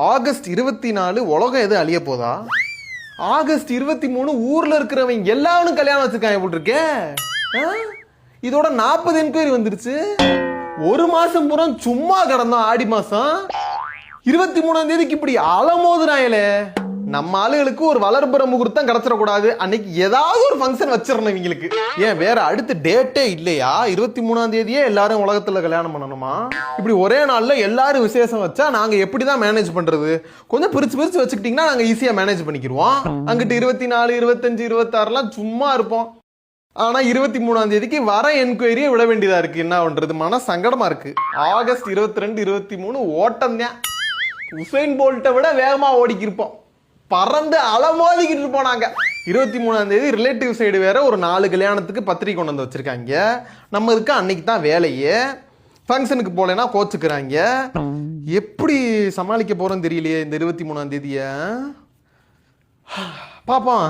August 24 உலகம் எதுவும் அழிய போதா? ஆகஸ்ட் 23 ஊர்ல இருக்கிறவங்க எல்லாரும் கல்யாணம் வச்சிருக்காங்க போல் இருக்கே. இதோட 40 என்கொயரி வந்துருச்சு. ஒரு மாசம் பூரா சும்மா கிடந்தோம். ஆடி மாசம் 23ஆம் தேதிக்கு இப்படி அலமோதுறாங்களே. நம்ம ஆளுகளுக்கு ஒரு வளர்ப்புற முகூர்த்தம் கிடைச்சிடக்கூடாது. அன்னைக்கு ஏதாவது ஒரு ஃபங்க்ஷன் வச்சிடணும் இவங்களுக்கு. ஏன் வேற அடுத்த டேட்டே இல்லையா? 23ஆம் தேதியே எல்லாரும் உலகத்துல கல்யாணம் பண்ணணுமா? இப்படி ஒரே நாள்ல எல்லாரும் விசேஷம் வச்சா நாங்க எப்படிதான் மேனேஜ் பண்றது? கொஞ்சம் பிரிச்சு பிரிச்சு வச்சுக்கிட்டீங்கன்னா நாங்க ஈஸியா மேனேஜ் பண்ணிக்கிடுவோம். அங்கிட்டு 24, 25, 26 சும்மா இருப்போம். ஆனா 23ஆம் தேதிக்கு வர என்கொயரியை விட வேண்டியதா இருக்கு. என்ன பண்றது? மன சங்கடமா இருக்கு. ஆகஸ்ட் 22, 23 ஓட்டம் தான். உசைன் போல்ட்டை விட வேகமா ஓடிக்கிருப்போம். பறந்து அலமோதிக்கிட்டு இருப்போம் நாங்க. 23ஆம் தேதி ரிலேட்டிவ் சைடு வேற ஒரு 4 கல்யாணத்துக்கு பத்திரிக்கை கொண்டு வந்து வச்சிருக்காங்க. நம்ம இருக்க அன்னைக்கு தான் வேலையே. ஃபங்க்ஷனுக்கு போலனா கோச்சுக்கிறாங்க. எப்படி சமாளிக்க போறோம் தெரியலையே இந்த 23ஆம் தேதிய. பாப்போம்.